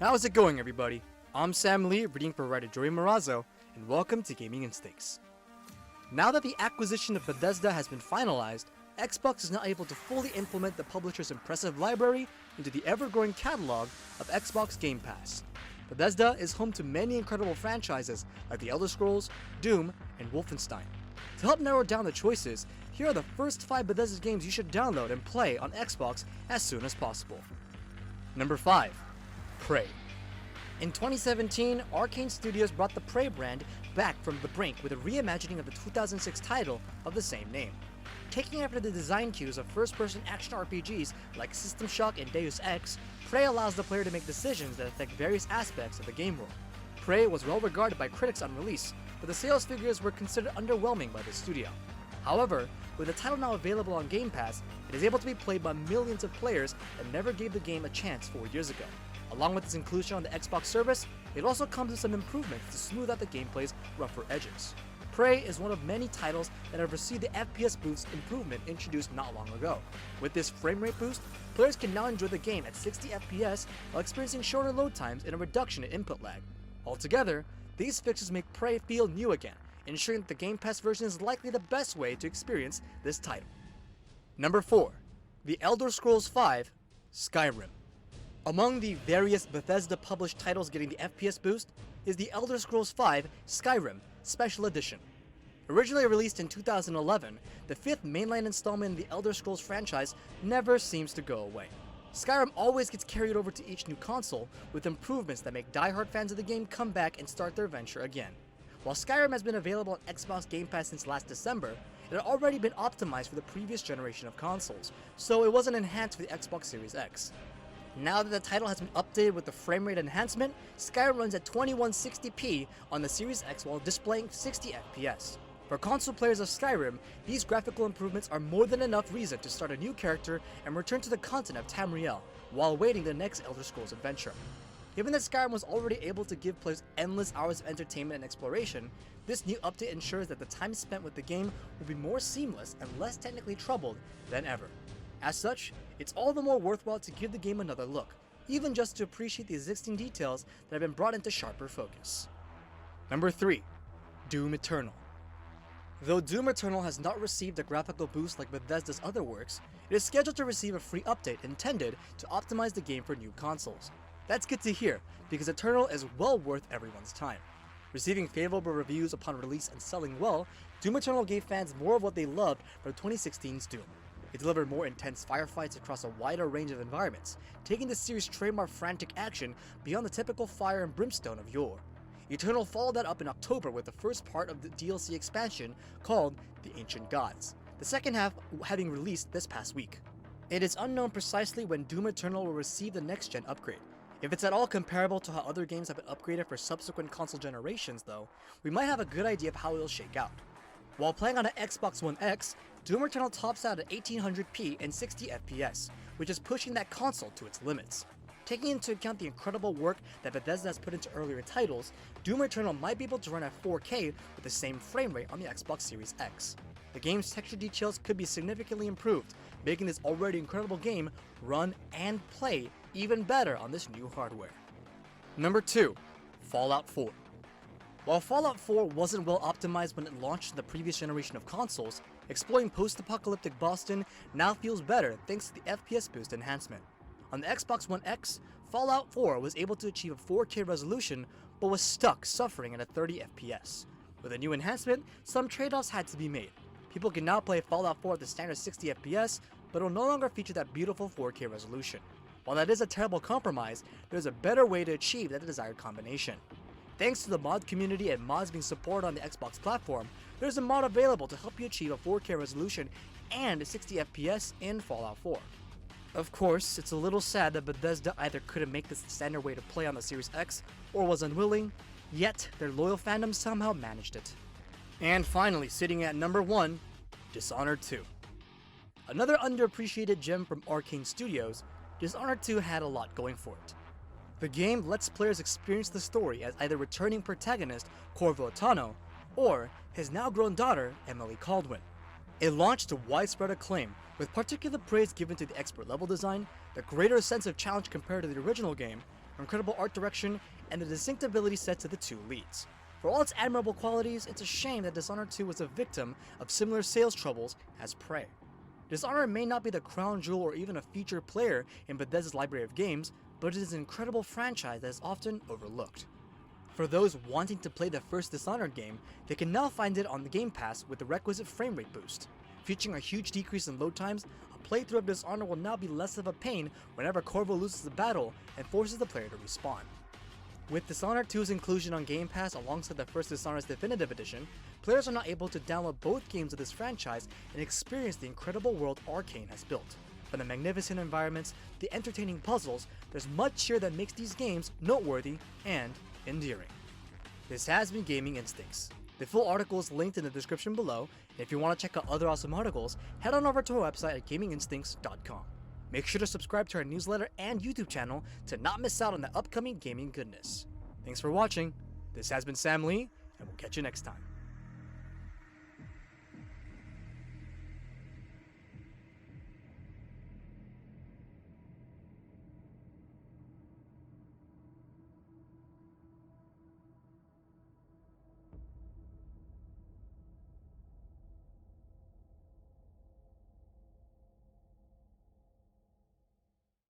How's it going, everybody? I'm Sam Lee, reading for writer Joey Marazzo, and welcome to Gaming Instincts. Now that the acquisition of Bethesda has been finalized, Xbox is now able to fully implement the publisher's impressive library into the ever-growing catalog of Xbox Game Pass. Bethesda is home to many incredible franchises like The Elder Scrolls, Doom, and Wolfenstein. To help narrow down the choices, here are the first 5 Bethesda games you should download and play on Xbox as soon as possible. Number 5. Prey. In 2017, Arkane Studios brought the Prey brand back from the brink with a reimagining of the 2006 title of the same name. Taking after the design cues of first-person action RPGs like System Shock and Deus Ex, Prey allows the player to make decisions that affect various aspects of the game world. Prey was well regarded by critics on release, but the sales figures were considered underwhelming by the studio. However, with the title now available on Game Pass, it is able to be played by millions of players that never gave the game a chance 4 years ago. Along with its inclusion on the Xbox service, it also comes with some improvements to smooth out the gameplay's rougher edges. Prey is one of many titles that have received the FPS boost improvement introduced not long ago. With this frame rate boost, players can now enjoy the game at 60 FPS while experiencing shorter load times and a reduction in input lag. Altogether, these fixes make Prey feel new again, ensuring that the Game Pass version is likely the best way to experience this title. Number 4. The Elder Scrolls V: Skyrim. Among the various Bethesda-published titles getting the FPS boost is the Elder Scrolls V: Skyrim Special Edition. Originally released in 2011, the 5th mainline installment in the Elder Scrolls franchise never seems to go away. Skyrim always gets carried over to each new console, with improvements that make die-hard fans of the game come back and start their venture again. While Skyrim has been available on Xbox Game Pass since last December, it had already been optimized for the previous generation of consoles, so it wasn't enhanced for the Xbox Series X. Now that the title has been updated with the frame rate enhancement, Skyrim runs at 2160p on the Series X while displaying 60 FPS. For console players of Skyrim, these graphical improvements are more than enough reason to start a new character and return to the continent of Tamriel while awaiting the next Elder Scrolls adventure. Given that Skyrim was already able to give players endless hours of entertainment and exploration, this new update ensures that the time spent with the game will be more seamless and less technically troubled than ever. As such, it's all the more worthwhile to give the game another look, even just to appreciate the existing details that have been brought into sharper focus. Number 3. Doom Eternal. Though Doom Eternal has not received a graphical boost like Bethesda's other works, it is scheduled to receive a free update intended to optimize the game for new consoles. That's good to hear, because Eternal is well worth everyone's time. Receiving favorable reviews upon release and selling well, Doom Eternal gave fans more of what they loved from 2016's Doom. It delivered more intense firefights across a wider range of environments, taking the series' trademark frantic action beyond the typical fire and brimstone of yore. Eternal followed that up in October with the first part of the DLC expansion called The Ancient Gods, the second half having released this past week. It is unknown precisely when Doom Eternal will receive the next-gen upgrade. If it's at all comparable to how other games have been upgraded for subsequent console generations though, we might have a good idea of how it'll shake out. While playing on an Xbox One X, Doom Eternal tops out at 1800p and 60 FPS, which is pushing that console to its limits. Taking into account the incredible work that Bethesda has put into earlier titles, Doom Eternal might be able to run at 4K with the same frame rate on the Xbox Series X. The game's texture details could be significantly improved, making this already incredible game run and play even better on this new hardware. Number 2. Fallout 4. While Fallout 4 wasn't well optimized when it launched in the previous generation of consoles, exploring post-apocalyptic Boston now feels better thanks to the FPS boost enhancement. On the Xbox One X, Fallout 4 was able to achieve a 4K resolution but was stuck suffering at a 30 FPS. With a new enhancement, some trade-offs had to be made. People can now play Fallout 4 at the standard 60 FPS, but it will no longer feature that beautiful 4K resolution. While that is a terrible compromise, there's a better way to achieve that desired combination. Thanks to the mod community and mods being supported on the Xbox platform, there's a mod available to help you achieve a 4K resolution and 60 FPS in Fallout 4. Of course, it's a little sad that Bethesda either couldn't make this the standard way to play on the Series X or was unwilling, yet their loyal fandom somehow managed it. And finally, sitting at number 1, Dishonored II. Another underappreciated gem from Arkane Studios, Dishonored II had a lot going for it. The game lets players experience the story as either returning protagonist Corvo Attano or his now grown daughter Emily Caldwin. It launched to widespread acclaim, with particular praise given to the expert level design, the greater sense of challenge compared to the original game, incredible art direction, and the distinct ability sets of the two leads. For all its admirable qualities, it's a shame that Dishonored 2 was a victim of similar sales troubles as Prey. Dishonored may not be the crown jewel or even a featured player in Bethesda's library of games, but it is an incredible franchise that is often overlooked. For those wanting to play the first Dishonored game, they can now find it on the Game Pass with the requisite frame rate boost. Featuring a huge decrease in load times, a playthrough of Dishonored will now be less of a pain whenever Corvo loses a battle and forces the player to respawn. With Dishonored 2's inclusion on Game Pass alongside the first Dishonored's Definitive Edition, players are now able to download both games of this franchise and experience the incredible world Arkane has built. From the magnificent environments, the entertaining puzzles, there's much here that makes these games noteworthy and endearing. This has been Gaming Instincts. The full article is linked in the description below, and if you want to check out other awesome articles, head on over to our website at gaminginstincts.com. Make sure to subscribe to our newsletter and YouTube channel to not miss out on the upcoming gaming goodness. Thanks for watching. This has been Sam Lee, and we'll catch you next time.